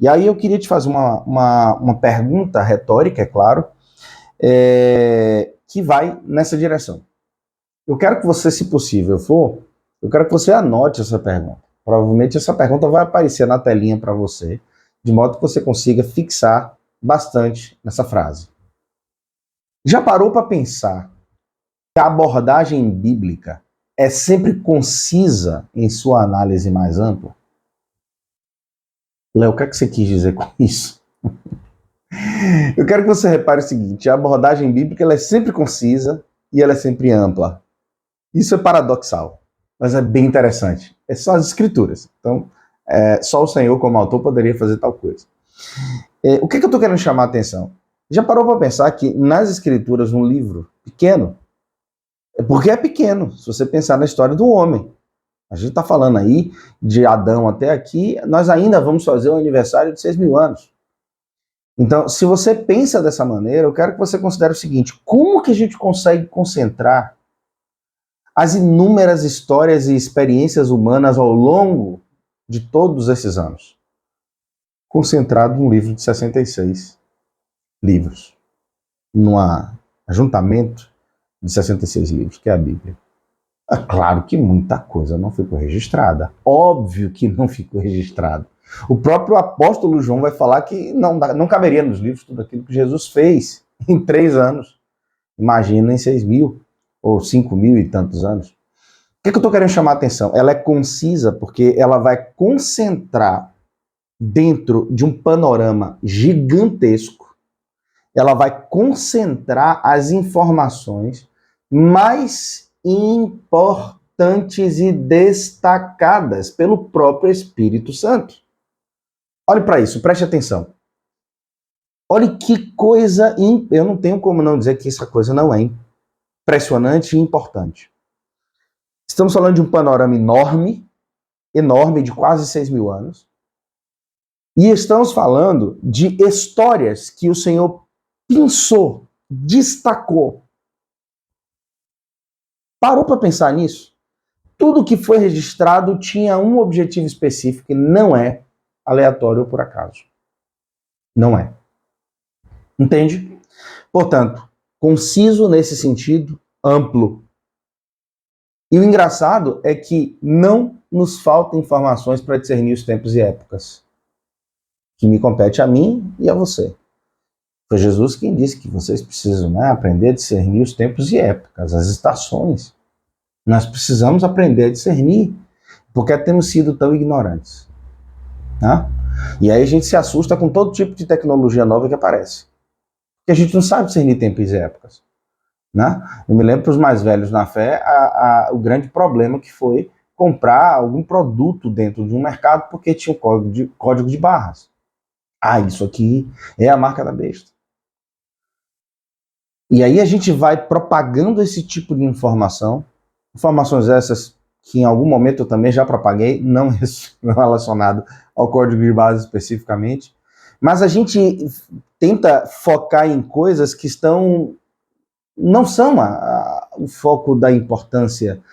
E aí eu queria te fazer uma pergunta retórica, é claro, que vai nessa direção. Eu quero que você, se possível for, eu quero que você anote essa pergunta. Provavelmente essa pergunta vai aparecer na telinha para você, de modo que você consiga fixar bastante nessa frase. Já parou para pensar que a abordagem bíblica é sempre concisa em sua análise mais ampla? Léo, o que é que você quis dizer com isso? Eu quero que você repare o seguinte, a abordagem bíblica ela é sempre concisa e ela é sempre ampla. Isso é paradoxal, mas é bem interessante. É só as escrituras. Então, só o Senhor, como autor, poderia fazer tal coisa. O que eu estou querendo chamar a atenção? Já parou para pensar que nas escrituras, um livro pequeno, porque é pequeno, se você pensar na história do homem. A gente está falando aí de Adão até aqui, nós ainda vamos fazer o aniversário de 6.000 anos. Então, se você pensa dessa maneira, eu quero que você considere o seguinte, como que a gente consegue concentrar as inúmeras histórias e experiências humanas ao longo de todos esses anos? Concentrado num livro de 66 livros, num ajuntamento de 66 livros, que é a Bíblia. É claro que muita coisa não ficou registrada. Óbvio que não ficou registrado. O próprio apóstolo João vai falar que não caberia nos livros tudo aquilo que Jesus fez em 3 anos. Imagina em 6.000 ou 5.000 e tantos anos. O que eu estou querendo chamar a atenção? Ela é concisa porque ela vai concentrar dentro de um panorama gigantesco, ela vai concentrar as informações mais importantes e destacadas pelo próprio Espírito Santo. Olhe para isso, preste atenção. Olhe que coisa, eu não tenho como não dizer que essa coisa não é impressionante e importante. Estamos falando de um panorama enorme, de quase 6.000 anos, e estamos falando de histórias que o Senhor pensou, destacou. Parou para pensar nisso? Tudo que foi registrado tinha um objetivo específico e não é aleatório ou por acaso. Não é. Entende? Portanto, conciso nesse sentido, amplo. E o engraçado é que não nos faltam informações para discernir os tempos e épocas, que me compete a mim e a você. Foi Jesus quem disse que vocês precisam aprender a discernir os tempos e épocas, as estações. Nós precisamos aprender a discernir, porque temos sido tão ignorantes. Né? E aí a gente se assusta com todo tipo de tecnologia nova que aparece. Porque a gente não sabe discernir tempos e épocas. Né? Eu me lembro para os mais velhos na fé, o grande problema que foi comprar algum produto dentro de um mercado porque tinha um código de barras. Isso aqui é a marca da besta. E aí a gente vai propagando esse tipo de informações essas que em algum momento eu também já propaguei, não relacionado ao código de barras especificamente, mas a gente tenta focar em coisas que não são o foco da importância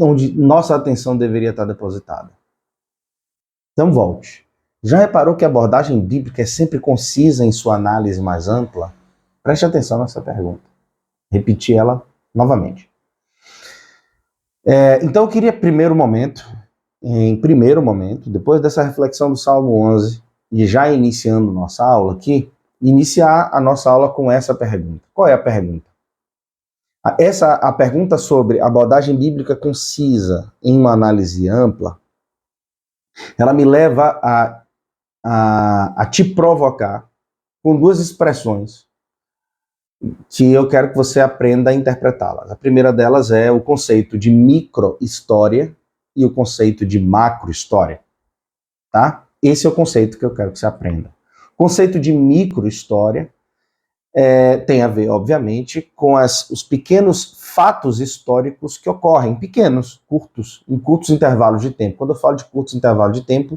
onde nossa atenção deveria estar depositada. Então volte. Já reparou que a abordagem bíblica é sempre concisa em sua análise mais ampla? Preste atenção nessa pergunta. Repetir ela novamente. Então eu queria, em primeiro momento, depois dessa reflexão do Salmo 11, e já iniciando nossa aula aqui, iniciar a nossa aula com essa pergunta. Qual é a pergunta? A pergunta sobre abordagem bíblica concisa em uma análise ampla, ela me leva a te provocar com 2 expressões que eu quero que você aprenda a interpretá-las. A primeira delas é o conceito de micro-história e o conceito de macro-história. Tá? Esse é o conceito que eu quero que você aprenda. O conceito de micro-história tem a ver, obviamente, com os pequenos fatos históricos que ocorrem, em curtos intervalos de tempo. Quando eu falo de curtos intervalos de tempo,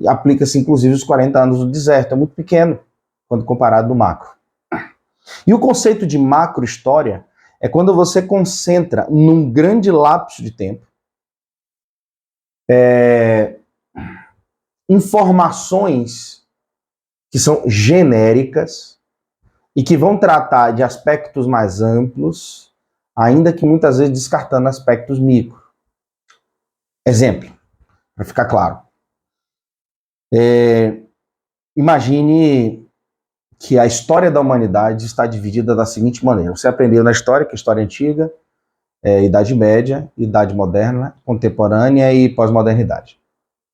aplica-se inclusive os 40 anos do deserto. É muito pequeno quando comparado no macro. E o conceito de macro-história é quando você concentra num grande lapso de tempo informações que são genéricas e que vão tratar de aspectos mais amplos, ainda que muitas vezes descartando aspectos micro. Exemplo, para ficar claro. Imagine que a história da humanidade está dividida da seguinte maneira. Você aprendeu na história, que é história antiga, Idade Média, Idade Moderna, Contemporânea e Pós-Modernidade.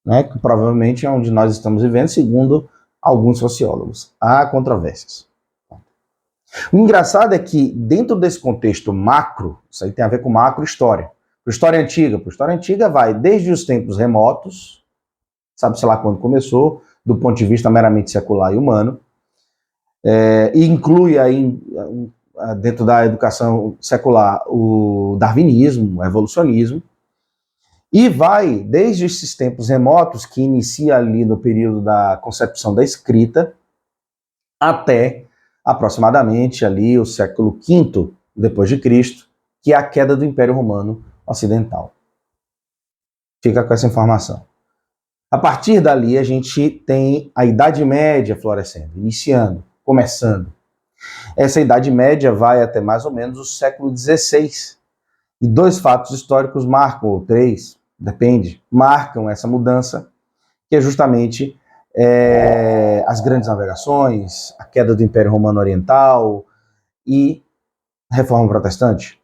Né? Que provavelmente é onde nós estamos vivendo, segundo alguns sociólogos. Há controvérsias. O engraçado é que, dentro desse contexto macro, isso aí tem a ver com macro-história. Para história antiga vai desde os tempos remotos, sabe-se lá quando começou, do ponto de vista meramente secular e humano, e inclui aí, dentro da educação secular, o darwinismo, o evolucionismo, e vai desde esses tempos remotos, que inicia ali no período da concepção da escrita, até aproximadamente ali o século V depois de Cristo, que é a queda do Império Romano Ocidental. Fica com essa informação. A partir dali a gente tem a Idade Média florescendo, iniciando, começando. Essa Idade Média vai até mais ou menos o século XVI. E dois fatos históricos marcam, ou três, depende, marcam essa mudança, que é justamente as grandes navegações, a queda do Império Romano Oriental e a Reforma Protestante.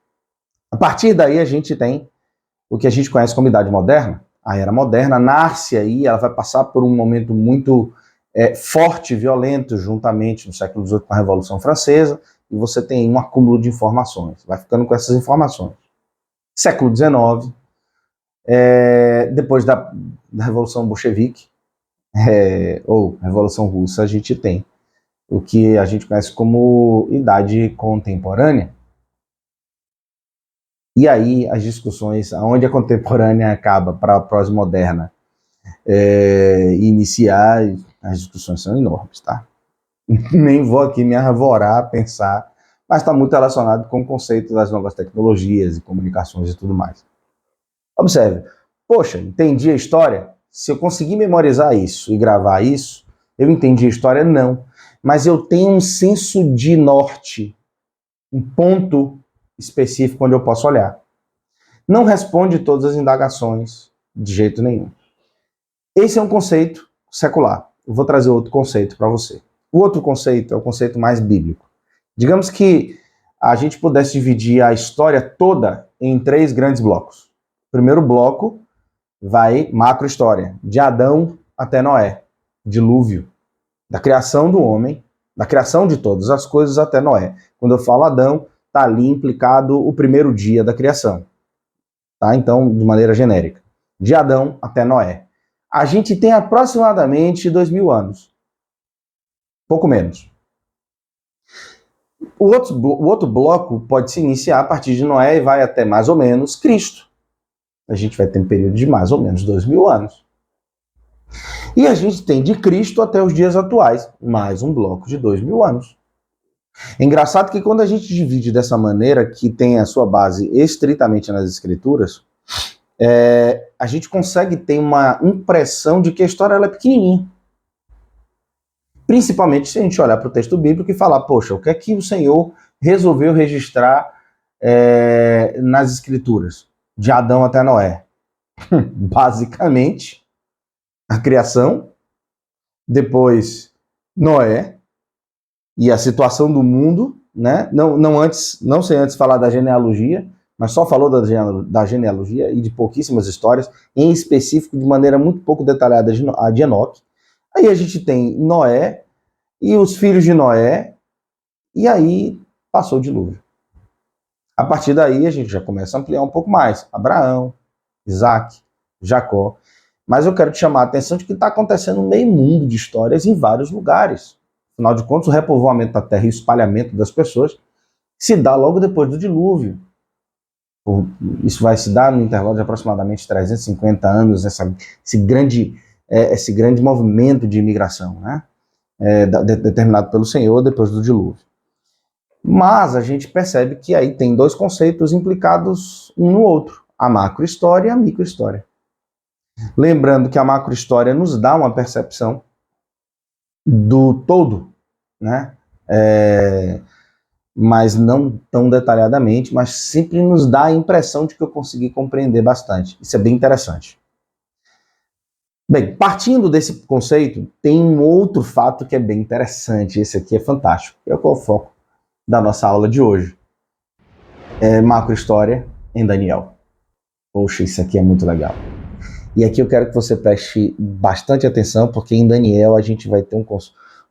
A partir daí a gente tem o que a gente conhece como Idade Moderna. A Era Moderna nasce aí, ela vai passar por um momento muito forte e violento, juntamente no século XVIII com a Revolução Francesa, e você tem um acúmulo de informações, vai ficando com essas informações. Século XIX, depois da Revolução Bolchevique, ou Revolução Russa, a gente tem o que a gente conhece como Idade Contemporânea. E aí as discussões, onde a contemporânea acaba para a pós-moderna iniciar, as discussões são enormes, tá? Nem vou aqui me arvorar, pensar, mas está muito relacionado com o conceito das novas tecnologias e comunicações e tudo mais. Observe, poxa, entendi a história? Se eu conseguir memorizar isso e gravar isso, eu entendi a história? Não. Mas eu tenho um senso de norte, um ponto específico onde eu posso olhar. Não responde todas as indagações de jeito nenhum. Esse é um conceito secular. Eu vou trazer outro conceito para você. O outro conceito é o conceito mais bíblico. Digamos que a gente pudesse dividir a história toda em 3 grandes blocos. O primeiro bloco vai macro-história, de Adão até Noé, dilúvio, da criação do homem, da criação de todas as coisas até Noé. Quando eu falo Adão, está ali implicado o primeiro dia da criação. Tá? Então, de maneira genérica. De Adão até Noé. A gente tem aproximadamente 2000 anos. Pouco menos. O outro bloco pode se iniciar a partir de Noé e vai até mais ou menos Cristo. A gente vai ter um período de mais ou menos 2000 anos. E a gente tem de Cristo até os dias atuais, mais um bloco de 2000 anos. É engraçado que quando a gente divide dessa maneira, que tem a sua base estritamente nas escrituras, a gente consegue ter uma impressão de que a história ela é pequenininha. Principalmente se a gente olhar para o texto bíblico e falar, poxa, o que é que o Senhor resolveu registrar nas escrituras, de Adão até Noé? Basicamente, a criação, depois Noé, e a situação do mundo, né? Não sem antes falar da genealogia, mas só falou da genealogia e de pouquíssimas histórias, em específico, de maneira muito pouco detalhada, a de Enoque. Aí a gente tem Noé e os filhos de Noé, e aí passou o dilúvio. A partir daí a gente já começa a ampliar um pouco mais. Abraão, Isaac, Jacó. Mas eu quero te chamar a atenção de que está acontecendo um meio mundo de histórias em vários lugares. Afinal de contas, o repovoamento da terra e o espalhamento das pessoas se dá logo depois do dilúvio. Isso vai se dar no intervalo de aproximadamente 350 anos, esse grande movimento de imigração, né? Determinado pelo Senhor depois do dilúvio. Mas a gente percebe que aí tem 2 conceitos implicados um no outro, a macrohistória e a microhistória. Lembrando que a macrohistória nos dá uma percepção do todo, né? Mas não tão detalhadamente, mas sempre nos dá a impressão de que eu consegui compreender bastante. Isso é bem interessante. Bem, partindo desse conceito, tem um outro fato que é bem interessante. Esse aqui é fantástico. É o foco da nossa aula de hoje. É macrohistória em Daniel. Poxa, isso aqui é muito legal. E aqui eu quero que você preste bastante atenção, porque em Daniel a gente vai ter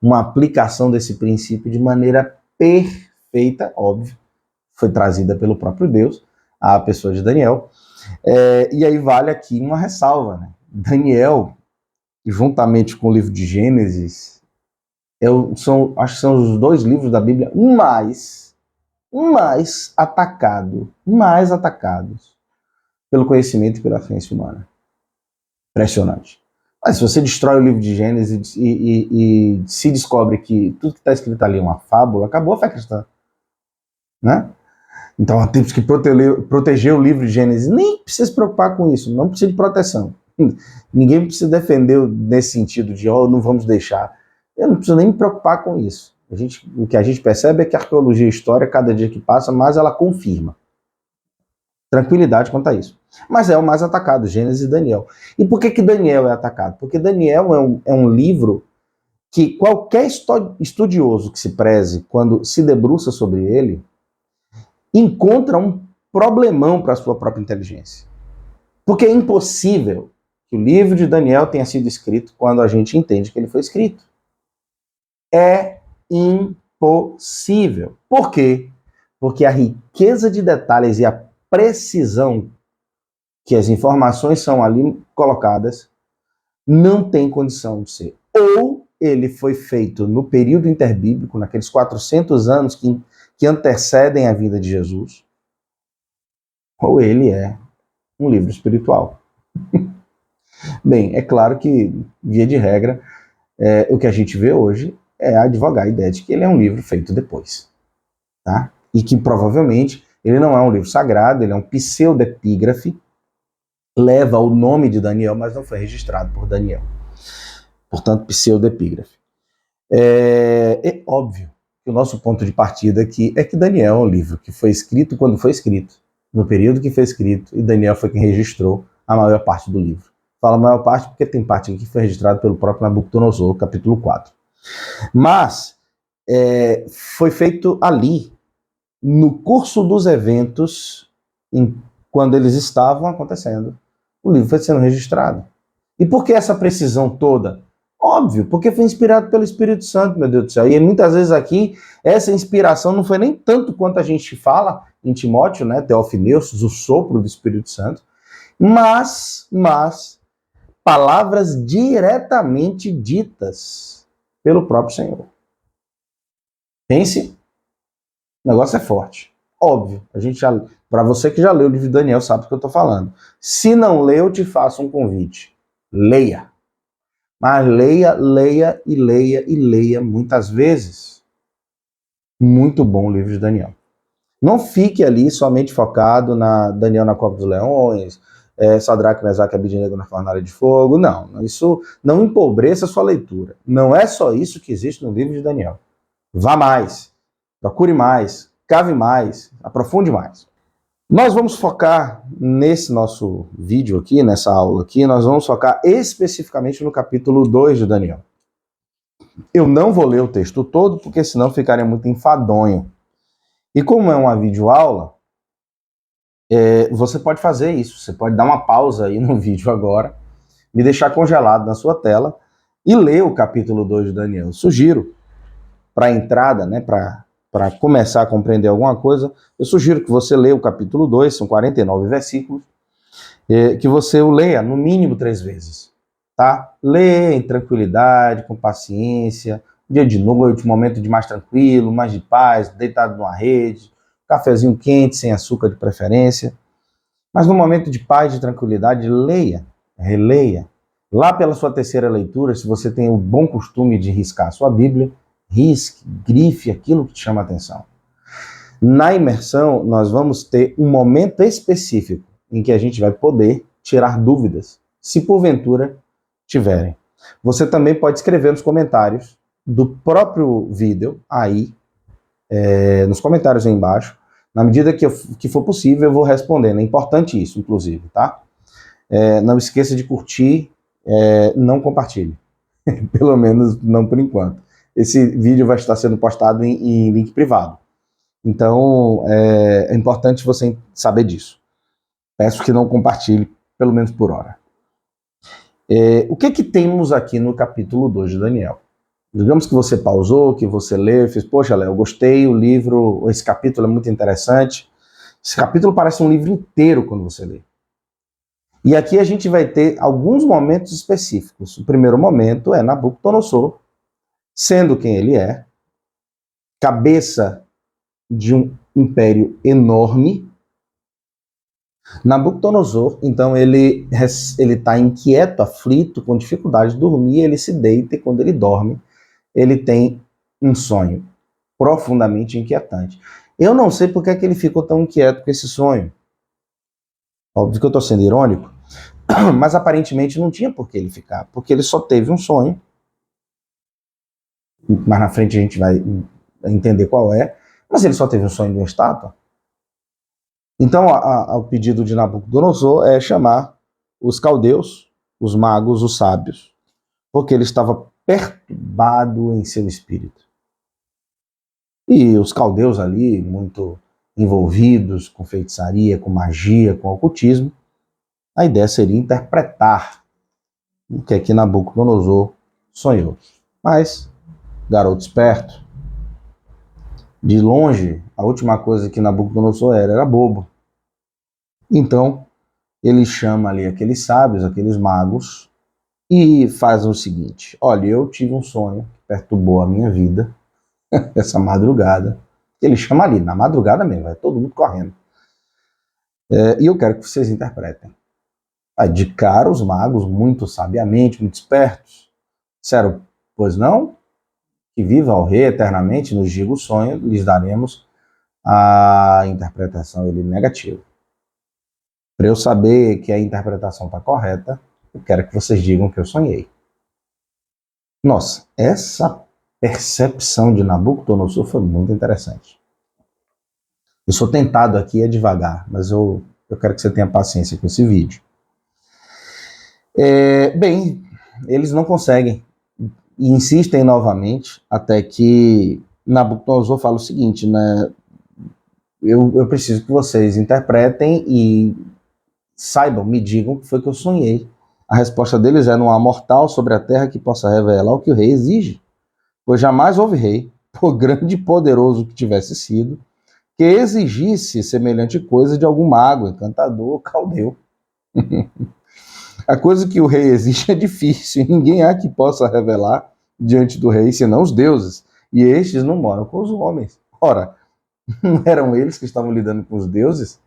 uma aplicação desse princípio de maneira perfeita, óbvio, foi trazida pelo próprio Deus, à pessoa de Daniel. E aí vale aqui uma ressalva, né? Daniel, juntamente com o livro de Gênesis, acho que são os dois livros da Bíblia mais atacados pelo conhecimento e pela ciência humana. Impressionante. Mas se você destrói o livro de Gênesis e se descobre que tudo que está escrito ali é uma fábula, acabou a fé cristã. Né? Então temos que proteger o livro de Gênesis. Nem precisa se preocupar com isso, não precisa de proteção. Ninguém precisa defender nesse sentido de não vamos deixar. Eu não preciso nem me preocupar com isso. O que a gente percebe é que a arqueologia e a história, cada dia que passa, mais ela confirma. Tranquilidade quanto a isso. Mas é o mais atacado, Gênesis e Daniel. E por que Daniel é atacado? Porque Daniel é um livro que qualquer estudioso que se preze, quando se debruça sobre ele, encontra um problemão para a sua própria inteligência. Porque é impossível que o livro de Daniel tenha sido escrito quando a gente entende que ele foi escrito. É impossível. Por quê? Porque a riqueza de detalhes e a precisão que as informações são ali colocadas não tem condição de ser. Ou ele foi feito no período interbíblico, naqueles 400 anos que antecedem a vida de Jesus, ou ele é um livro espiritual. Bem, é claro que, via de regra, o que a gente vê hoje é advogar a ideia de que ele é um livro feito depois. Tá? E que provavelmente ele não é um livro sagrado, ele é um pseudepígrafe, leva o nome de Daniel, mas não foi registrado por Daniel. Portanto, pseudepígrafe. É óbvio que o nosso ponto de partida aqui é que Daniel é um livro que foi escrito quando foi escrito, no período que foi escrito, e Daniel foi quem registrou a maior parte do livro. Falo a maior parte porque tem parte aqui que foi registrada pelo próprio Nabucodonosor, capítulo 4. Mas foi feito ali, no curso dos eventos, quando eles estavam acontecendo, o livro foi sendo registrado. E por que essa precisão toda? Óbvio, porque foi inspirado pelo Espírito Santo, meu Deus do céu. E muitas vezes aqui, essa inspiração não foi nem tanto quanto a gente fala em Timóteo, né, Teofineus, o sopro do Espírito Santo, mas palavras diretamente ditas pelo próprio Senhor. Pense, o negócio é forte. Óbvio, para você que já leu o livro de Daniel, sabe do que eu estou falando. Se não leu, eu te faço um convite. Leia. Mas leia muitas vezes. Muito bom o livro de Daniel. Não fique ali somente focado na Daniel na Cova dos Leões, Sadraque, Mesaque e Abednego na Fornalha de Fogo. Não, isso não empobreça a sua leitura. Não é só isso que existe no livro de Daniel. Vá mais, procure mais, cave mais, aprofunde mais. Nós vamos focar nesse nosso vídeo aqui, nessa aula aqui, nós vamos focar especificamente no capítulo 2 de Daniel. Eu não vou ler o texto todo, porque senão ficaria muito enfadonho. E como é uma videoaula, você pode fazer isso, você pode dar uma pausa aí no vídeo agora, me deixar congelado na sua tela e ler o capítulo 2 de Daniel. Eu sugiro, para a entrada, né, para começar a compreender alguma coisa, eu sugiro que você leia o capítulo 2, são 49 versículos, que você o leia no mínimo 3 vezes, tá? Leia em tranquilidade, com paciência, dia de noite, um momento de mais tranquilo, mais de paz, deitado numa rede, cafezinho quente, sem açúcar de preferência. Mas no momento de paz e tranquilidade, leia, releia. Lá pela sua terceira leitura, se você tem o bom costume de riscar a sua Bíblia, risque, grife aquilo que te chama a atenção. Na imersão, nós vamos ter um momento específico em que a gente vai poder tirar dúvidas, se porventura tiverem. Você também pode escrever nos comentários do próprio vídeo aí, nos comentários aí embaixo. Na medida que for possível, eu vou respondendo. É importante isso, inclusive, tá? Não esqueça de curtir, não compartilhe. Pelo menos não por enquanto. Esse vídeo vai estar sendo postado em link privado. Então, é importante você saber disso. Peço que não compartilhe, pelo menos por hora. O que temos aqui no capítulo 2 de Daniel? Digamos que você pausou, que você leu e fez, poxa, Léo, eu gostei, o livro, esse capítulo é muito interessante. Esse capítulo parece um livro inteiro quando você lê. E aqui a gente vai ter alguns momentos específicos. O primeiro momento é Nabucodonosor, sendo quem ele é, cabeça de um império enorme. Nabucodonosor, então, ele está inquieto, aflito, com dificuldade de dormir, ele se deita e quando ele dorme, ele tem um sonho profundamente inquietante. Eu não sei por que ele ficou tão inquieto com esse sonho. Óbvio que eu estou sendo irônico, mas aparentemente não tinha por que ele ficar, porque ele só teve um sonho, mais na frente a gente vai entender qual é, mas ele só teve um sonho de uma estátua. Então, o pedido de Nabucodonosor é chamar os caldeus, os magos, os sábios, porque ele estava perturbado em seu espírito. E os caldeus ali, muito envolvidos com feitiçaria, com magia, com ocultismo, a ideia seria interpretar o que é que Nabucodonosor sonhou. Mas, garoto esperto, de longe, a última coisa que Nabucodonosor era bobo. Então, ele chama ali aqueles sábios, aqueles magos, e faz o seguinte: olha, eu tive um sonho que perturbou a minha vida essa madrugada. Ele chama ali, na madrugada mesmo, vai todo mundo correndo. E eu quero que vocês interpretem. Aí, de cara, os magos, muito sabiamente, muito espertos, disseram, pois não? Que viva o rei eternamente, nos diga o sonho, lhes daremos a interpretação negativa. Para eu saber que a interpretação está correta, eu quero que vocês digam que eu sonhei. Nossa, essa percepção de Nabucodonosor foi muito interessante. Eu sou tentado aqui a devagar, mas eu quero que você tenha paciência com esse vídeo. Bem, eles não conseguem e insistem novamente até que Nabucodonosor fala o seguinte, né? Eu preciso que vocês interpretem e saibam, me digam o que foi que eu sonhei. A resposta deles é: não há mortal sobre a terra que possa revelar o que o rei exige, pois jamais houve rei, por grande e poderoso que tivesse sido, que exigisse semelhante coisa de algum mago, encantador ou caldeu. A coisa que o rei exige é difícil, e ninguém há que possa revelar diante do rei, senão os deuses, e estes não moram com os homens. Ora, não eram eles que estavam lidando com os deuses?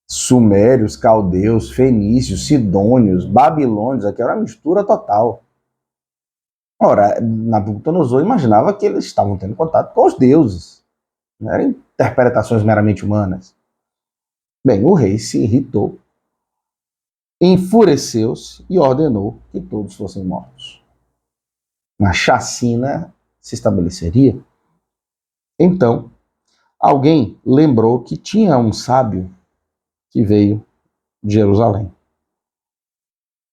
Sumérios, caldeus, fenícios, sidônios, babilônios, aqui era uma mistura total. Ora, Nabucodonosor imaginava que eles estavam tendo contato com os deuses, não eram interpretações meramente humanas. Bem, o rei se irritou, enfureceu-se e ordenou que todos fossem mortos. Uma chacina se estabeleceria. Então, alguém lembrou que tinha um sábio que veio de Jerusalém.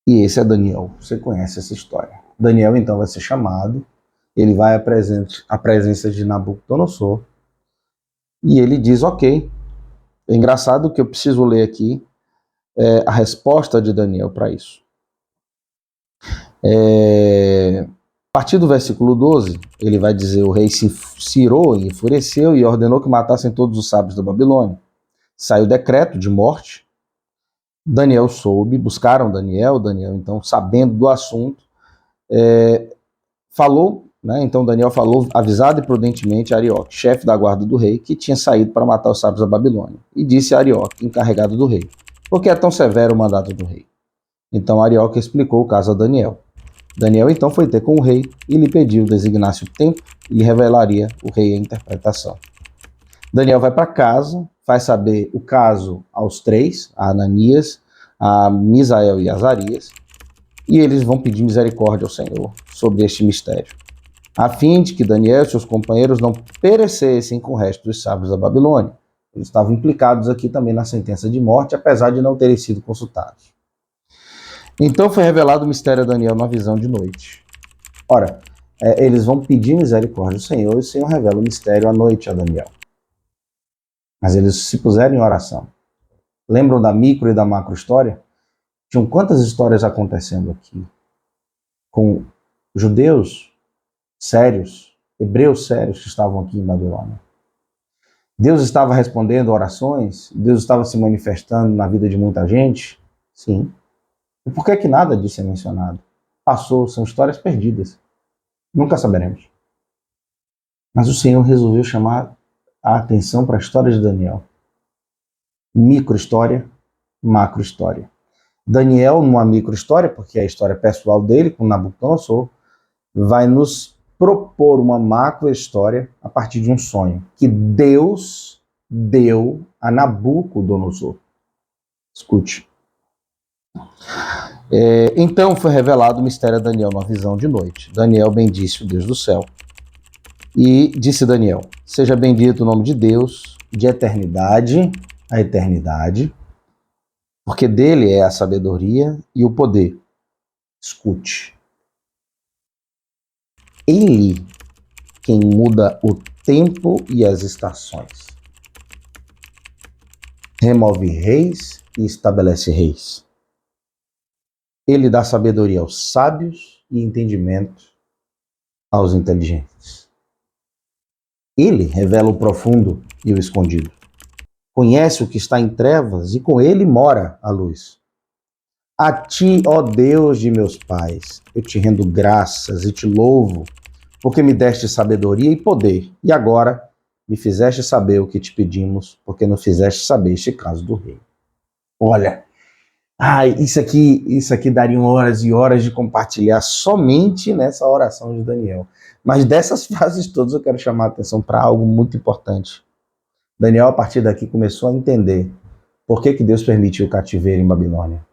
E esse é Daniel. Você conhece essa história. Daniel, então, vai ser chamado, ele vai à presença de Nabucodonosor, e ele diz, ok, é engraçado que eu preciso ler aqui a resposta de Daniel para isso. A partir do versículo 12, ele vai dizer, o rei se irou e enfureceu e ordenou que matassem todos os sábios da Babilônia. Saiu decreto de morte. Daniel soube, buscaram Daniel, então, sabendo do assunto, falou, né? Então Daniel falou, avisado e prudentemente a Arioque, chefe da guarda do rei, que tinha saído para matar os sábios da Babilônia. E disse a Arioque, encarregado do rei, por que é tão severo o mandado do rei? Então Arioque explicou o caso a Daniel. Daniel então foi ter com o rei e lhe pediu designasse o tempo e lhe revelaria o rei a interpretação. Daniel vai para casa, faz saber o caso aos três, a Ananias, a Misael e a Azarias, e eles vão pedir misericórdia ao Senhor sobre este mistério. a fim de que Daniel e seus companheiros não perecessem com o resto dos sábios da Babilônia. Eles estavam implicados aqui também na sentença de morte, apesar de não terem sido consultados. Então foi revelado o mistério a Daniel na visão de noite. Ora, eles vão pedir misericórdia ao Senhor, e o Senhor revela o mistério à noite a Daniel. Mas eles se puseram em oração. Lembram da micro e da macro história? Tinham quantas histórias acontecendo aqui? Com judeus sérios, hebreus sérios que estavam aqui em Babilônia. Deus estava respondendo orações? Deus estava se manifestando na vida de muita gente? Sim. E por que nada disso é mencionado? Passou, são histórias perdidas. Nunca saberemos. Mas o Senhor resolveu chamar a atenção para a história de Daniel. Micro-história, macro-história. Daniel, numa micro-história, porque é a história pessoal dele com Nabucodonosor, vai nos propor uma macro-história a partir de um sonho que Deus deu a Nabucodonosor. Escute. Então foi revelado o mistério a Daniel numa visão de noite. Daniel bendisse o Deus do céu. E disse Daniel: seja bendito o nome de Deus, de eternidade a eternidade, porque dele é a sabedoria e o poder. Escute. Ele quem muda o tempo e as estações. Remove reis e estabelece reis. Ele dá sabedoria aos sábios e entendimento aos inteligentes. Ele revela o profundo e o escondido. Conhece o que está em trevas e com ele mora a luz. A ti, ó Deus de meus pais, eu te rendo graças e te louvo, porque me deste sabedoria e poder, e agora me fizeste saber o que te pedimos, porque não fizeste saber este caso do rei. Olha, isso aqui daria horas e horas de compartilhar somente nessa oração de Daniel. Mas dessas frases todas eu quero chamar a atenção para algo muito importante. Daniel, a partir daqui, começou a entender por que Deus permitiu o cativeiro em Babilônia.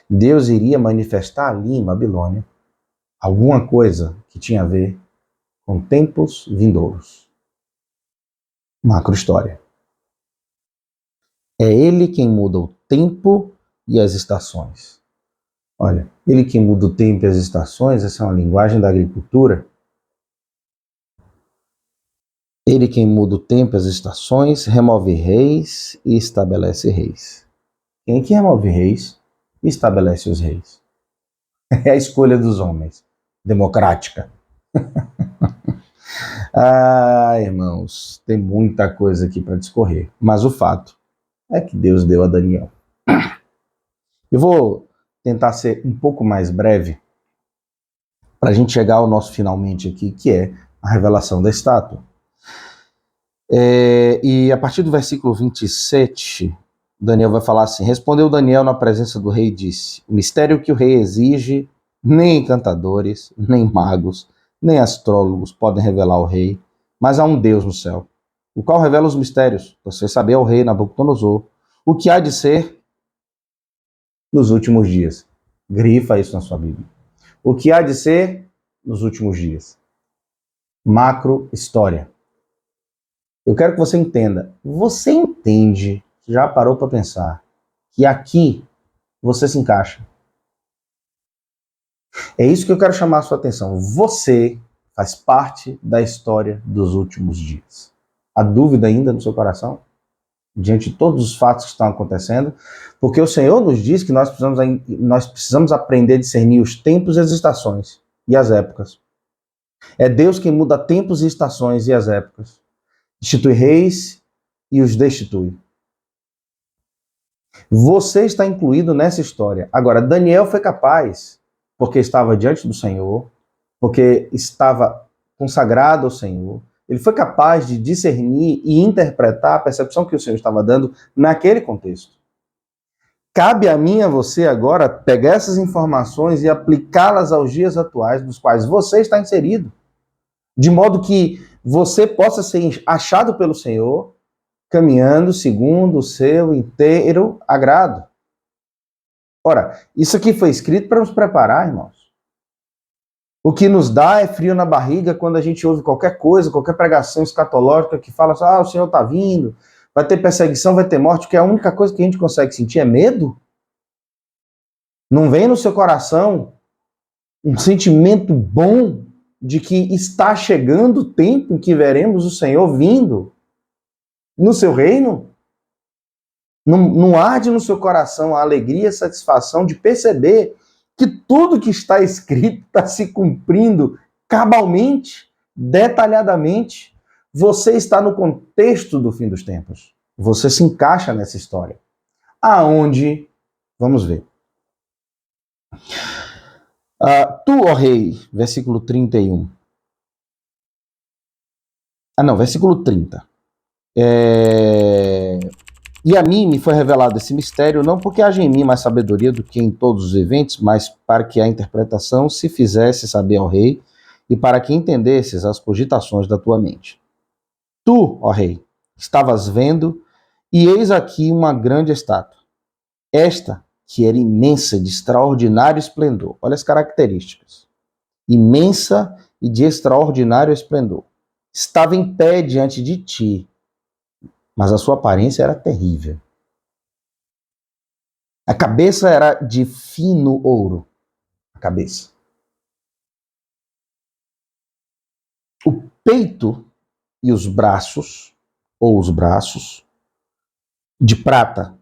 Deus iria manifestar ali em Babilônia alguma coisa que tinha a ver com tempos vindouros. Macro história. É ele quem muda o tempo e as estações. Olha, ele quem muda o tempo e as estações, essa é uma linguagem da agricultura. Ele quem muda o tempo e as estações, remove reis e estabelece reis. Quem que remove reis e estabelece os reis? É a escolha dos homens. Democrática. Irmãos, tem muita coisa aqui para discorrer. Mas o fato é que Deus deu a Daniel. Eu vou tentar ser um pouco mais breve para a gente chegar ao nosso finalmente aqui, que é a revelação da estátua. E a partir do versículo 27, Daniel vai falar assim: respondeu Daniel na presença do rei e disse: o mistério que o rei exige, nem encantadores, nem magos, nem astrólogos podem revelar ao rei, mas há um Deus no céu, o qual revela os mistérios. Você saber ao rei Nabucodonosor o que há de ser nos últimos dias. Grifa isso na sua Bíblia. O que há de ser nos últimos dias. Macro história. Eu quero que você entenda. Você entende, já parou para pensar, que aqui você se encaixa? É isso que eu quero chamar a sua atenção. Você faz parte da história dos últimos dias. Há dúvida ainda no seu coração? Diante de todos os fatos que estão acontecendo? Porque o Senhor nos diz que nós precisamos aprender a discernir os tempos e as estações e as épocas. É Deus quem muda tempos e estações e as épocas. Institui reis e os destitui. Você está incluído nessa história. Agora, Daniel foi capaz, porque estava diante do Senhor, porque estava consagrado ao Senhor, ele foi capaz de discernir e interpretar a percepção que o Senhor estava dando naquele contexto. Cabe a mim e a você agora pegar essas informações e aplicá-las aos dias atuais dos quais você está inserido, de modo que você possa ser achado pelo Senhor, caminhando segundo o seu inteiro agrado. Ora, isso aqui foi escrito para nos preparar, irmãos. O que nos dá é frio na barriga quando a gente ouve qualquer coisa, qualquer pregação escatológica que fala assim, o Senhor está vindo, vai ter perseguição, vai ter morte, porque a única coisa que a gente consegue sentir é medo. Não vem no seu coração um sentimento bom de que está chegando o tempo em que veremos o Senhor vindo no seu reino? Não arde no seu coração a alegria e a satisfação de perceber que tudo que está escrito está se cumprindo cabalmente, detalhadamente? Você está no contexto do fim dos tempos. Você se encaixa nessa história. Aonde? Vamos ver. Tu, ó rei, versículo 31. Versículo 30. E a mim me foi revelado esse mistério, não porque haja em mim mais sabedoria do que em todos os viventes, mas para que a interpretação se fizesse saber ao rei, e para que entendesses as cogitações da tua mente. Tu, ó rei, estavas vendo, e eis aqui uma grande estátua. Esta, que era imensa, de extraordinário esplendor. Olha as características. Imensa e de extraordinário esplendor. Estava em pé diante de ti, mas a sua aparência era terrível. A cabeça era de fino ouro. A cabeça. O peito e os braços, de prata.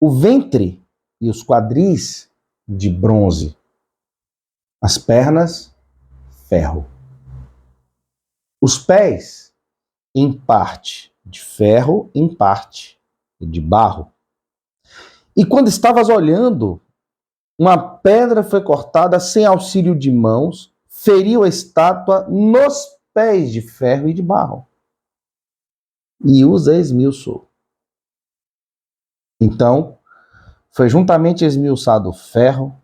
O ventre e os quadris, de bronze. As pernas, ferro. Os pés, em parte de ferro, em parte de barro. E quando estavas olhando, uma pedra foi cortada sem auxílio de mãos, feriu a estátua nos pés de ferro e de barro, e os esmiuçou. Então, foi juntamente esmiuçado o ferro,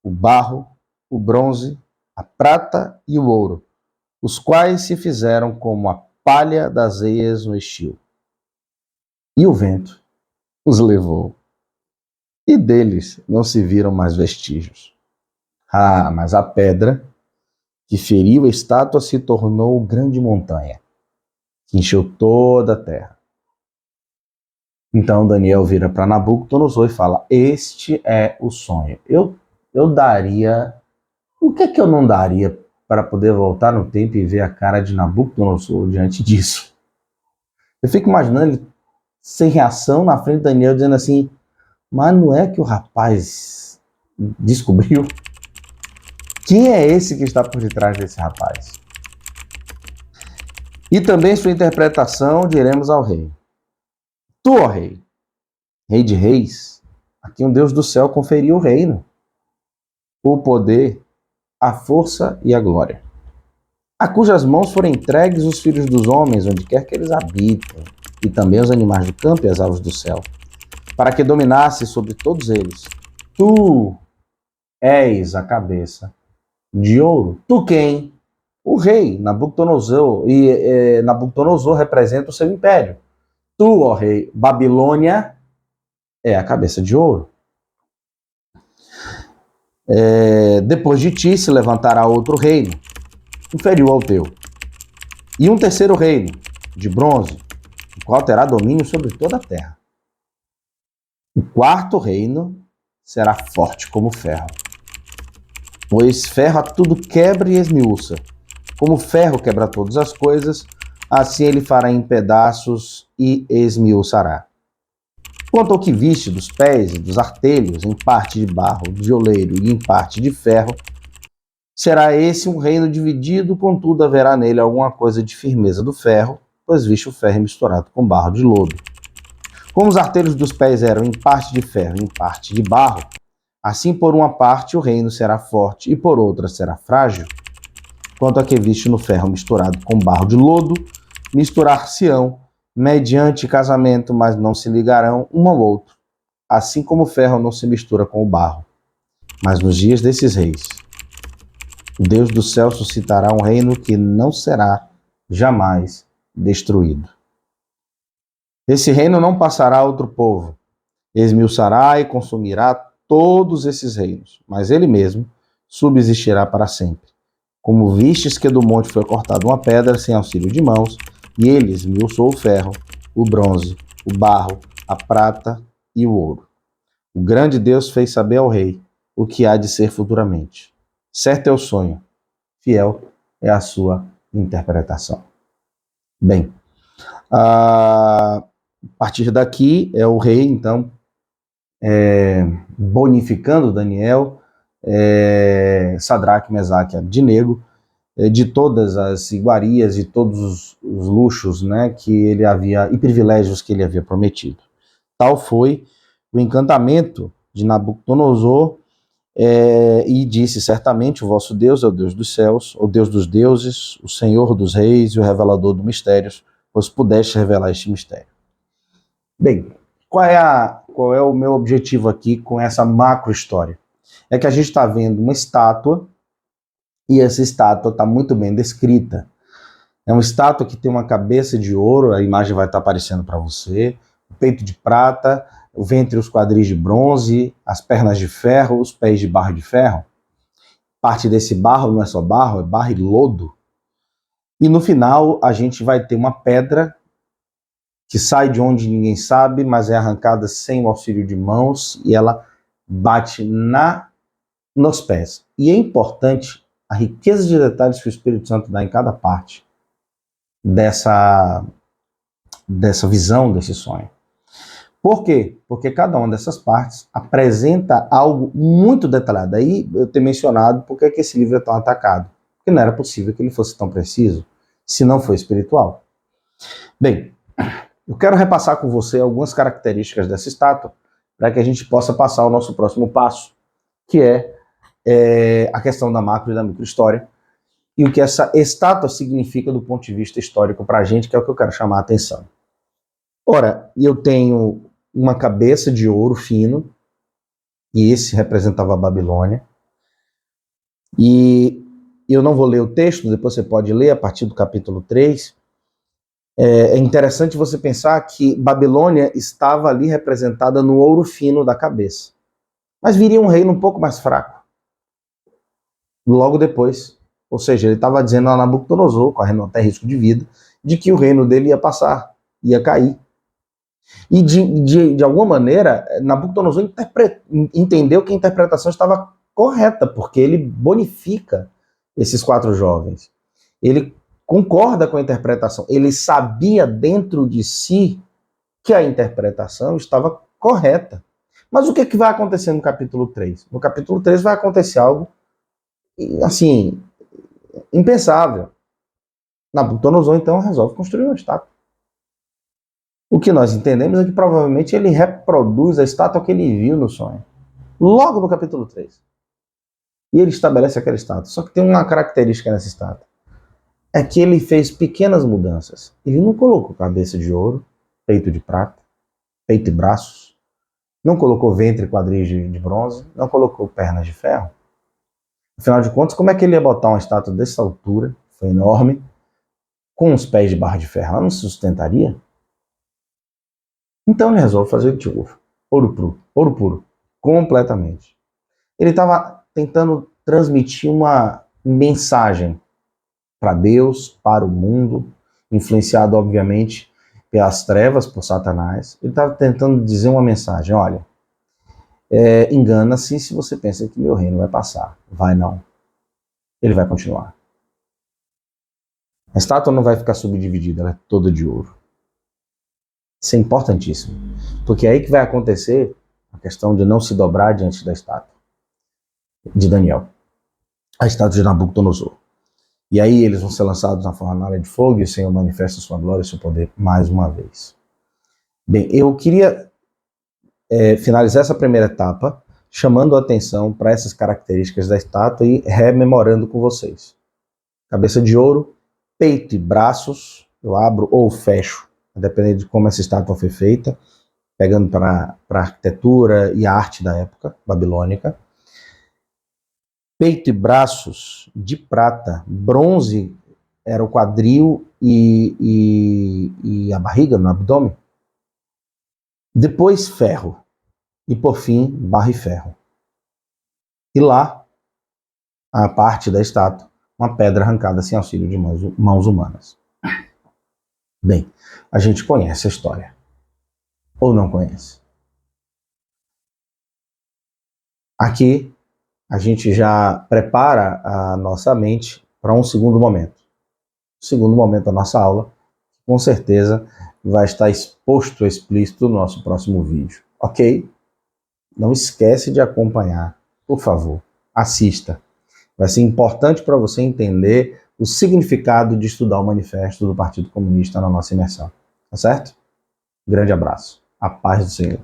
o barro, o bronze, a prata e o ouro, os quais se fizeram como a palha das eias no estio. E o vento os levou, e deles não se viram mais vestígios. Mas a pedra que feriu a estátua se tornou grande montanha, que encheu toda a terra. Então Daniel vira para Nabucodonosor e fala, este é o sonho. Eu daria... O que é que eu não daria para poder voltar no tempo e ver a cara de Nabucodonosor diante disso? Eu fico imaginando ele sem reação na frente de Daniel, dizendo assim, mas não é que o rapaz descobriu? Quem é esse que está por detrás desse rapaz? E também sua interpretação diremos ao rei. Tu, ó rei, rei de reis, a quem o Deus do céu conferiu o reino, o poder, a força e a glória, a cujas mãos foram entregues os filhos dos homens, onde quer que eles habitam, e também os animais do campo e as aves do céu, para que dominasse sobre todos eles. Tu és a cabeça de ouro. Tu quem? O rei, Nabucodonosor, e Nabucodonosor representa o seu império. Tu, ó rei, Babilônia é a cabeça de ouro. Depois de ti se levantará outro reino, inferior ao teu, e um terceiro reino, de bronze, o qual terá domínio sobre toda a terra. O quarto reino será forte como ferro, pois ferro a tudo quebra e esmiuça. Como ferro quebra todas as coisas, assim ele fará em pedaços e esmiuçará. Quanto ao que viste dos pés e dos artelhos, em parte de barro, de oleiro e em parte de ferro, será esse um reino dividido, contudo haverá nele alguma coisa de firmeza do ferro, pois viste o ferro misturado com barro de lodo. Como os artelhos dos pés eram em parte de ferro e em parte de barro, assim por uma parte o reino será forte e por outra será frágil. Quanto a que viste no ferro misturado com barro de lodo, misturar-se-ão mediante casamento, mas não se ligarão um ao outro, assim como o ferro não se mistura com o barro. Mas nos dias desses reis, o Deus do céu suscitará um reino que não será jamais destruído. Esse reino não passará a outro povo, esmiuçará e consumirá todos esses reinos, mas ele mesmo subsistirá para sempre. Como vistes que do monte foi cortada uma pedra sem auxílio de mãos, e ele esmiuçou o ferro, o bronze, o barro, a prata e o ouro. O grande Deus fez saber ao rei o que há de ser futuramente. Certo é o sonho, fiel é a sua interpretação. Bem, a partir daqui é o rei, então, bonificando Daniel, Sadraque, Mesaque e Abdinego, de todas as iguarias e todos os luxos, né, que ele havia e privilégios que ele havia prometido. Tal foi o encantamento de Nabucodonosor, e disse: certamente o vosso Deus é o Deus dos céus, o Deus dos deuses, o Senhor dos reis e o revelador dos mistérios, pois pudeste revelar este mistério. Bem, qual é o meu objetivo aqui com essa macro história? É que a gente está vendo uma estátua, e essa estátua está muito bem descrita. É uma estátua que tem uma cabeça de ouro, a imagem vai estar aparecendo para você, o peito de prata, o ventre e os quadris de bronze, as pernas de ferro, os pés de barro de ferro. Parte desse barro não é só barro, é barro e lodo. E no final a gente vai ter uma pedra que sai de onde ninguém sabe, mas é arrancada sem o auxílio de mãos, e ela bate nos pés. E é importante a riqueza de detalhes que o Espírito Santo dá em cada parte dessa visão, desse sonho. Por quê? Porque cada uma dessas partes apresenta algo muito detalhado. Aí eu ter mencionado por que esse livro é tão atacado. Porque não era possível que ele fosse tão preciso se não for espiritual. Bem, eu quero repassar com você algumas características dessa estátua para que a gente possa passar ao nosso próximo passo, que é a questão da macro e da microhistória, e o que essa estátua significa do ponto de vista histórico para a gente, que é o que eu quero chamar a atenção. Ora, eu tenho uma cabeça de ouro fino, e esse representava a Babilônia, e eu não vou ler o texto, depois você pode ler a partir do capítulo 3. É interessante você pensar que Babilônia estava ali representada no ouro fino da cabeça. Mas viria um reino um pouco mais fraco, logo depois. Ou seja, ele estava dizendo a Nabucodonosor, correndo até risco de vida, de que o reino dele ia passar, ia cair. E de alguma maneira, Nabucodonosor entendeu que a interpretação estava correta, porque ele bonifica esses 4 jovens. Ele concorda com a interpretação. Ele sabia dentro de si que a interpretação estava correta. Mas o que vai acontecer no capítulo 3? No capítulo 3 vai acontecer algo, assim, impensável. Nabucodonosor, então, resolve construir uma estátua. O que nós entendemos é que provavelmente ele reproduz a estátua que ele viu no sonho. Logo no capítulo 3. E ele estabelece aquela estátua. Só que tem uma característica nessa estátua. É que ele fez pequenas mudanças. Ele não colocou cabeça de ouro, peito de prata, peito e braços. Não colocou ventre e quadris de bronze. Não colocou pernas de ferro. Afinal de contas, como é que ele ia botar uma estátua dessa altura, foi enorme, com os pés de barra de ferro? Ela não se sustentaria? Então ele resolve fazer de ouro. Ouro puro. Completamente. Ele estava tentando transmitir uma mensagem para Deus, para o mundo, influenciado, obviamente, pelas trevas, por Satanás. Ele estava tentando dizer uma mensagem: olha, engana-se se você pensa que meu reino vai passar. Vai não. Ele vai continuar. A estátua não vai ficar subdividida, ela é toda de ouro. Isso é importantíssimo, porque é aí que vai acontecer a questão de não se dobrar diante da estátua de Daniel, a estátua de Nabucodonosor. E aí eles vão ser lançados na fornalha de fogo e o Senhor manifesta sua glória e seu poder mais uma vez. Bem, eu queria finalizar essa primeira etapa chamando a atenção para essas características da estátua e rememorando com vocês. Cabeça de ouro, peito e braços, eu abro ou fecho, dependendo de como essa estátua foi feita, pegando para a arquitetura e a arte da época babilônica. Peito e braços de prata, bronze era o quadril e a barriga no abdômen. Depois ferro, e por fim barro e ferro. E lá a parte da estátua, uma pedra arrancada sem auxílio de mãos humanas. Bem, a gente conhece a história. Ou não conhece? Aqui, a gente já prepara a nossa mente para um segundo momento. O segundo momento da nossa aula, com certeza, vai estar explícito no nosso próximo vídeo. Ok? Não esquece de acompanhar, por favor. Assista. Vai ser importante para você entender o significado de estudar o manifesto do Partido Comunista na nossa imersão. Tá certo? Grande abraço. A paz do Senhor.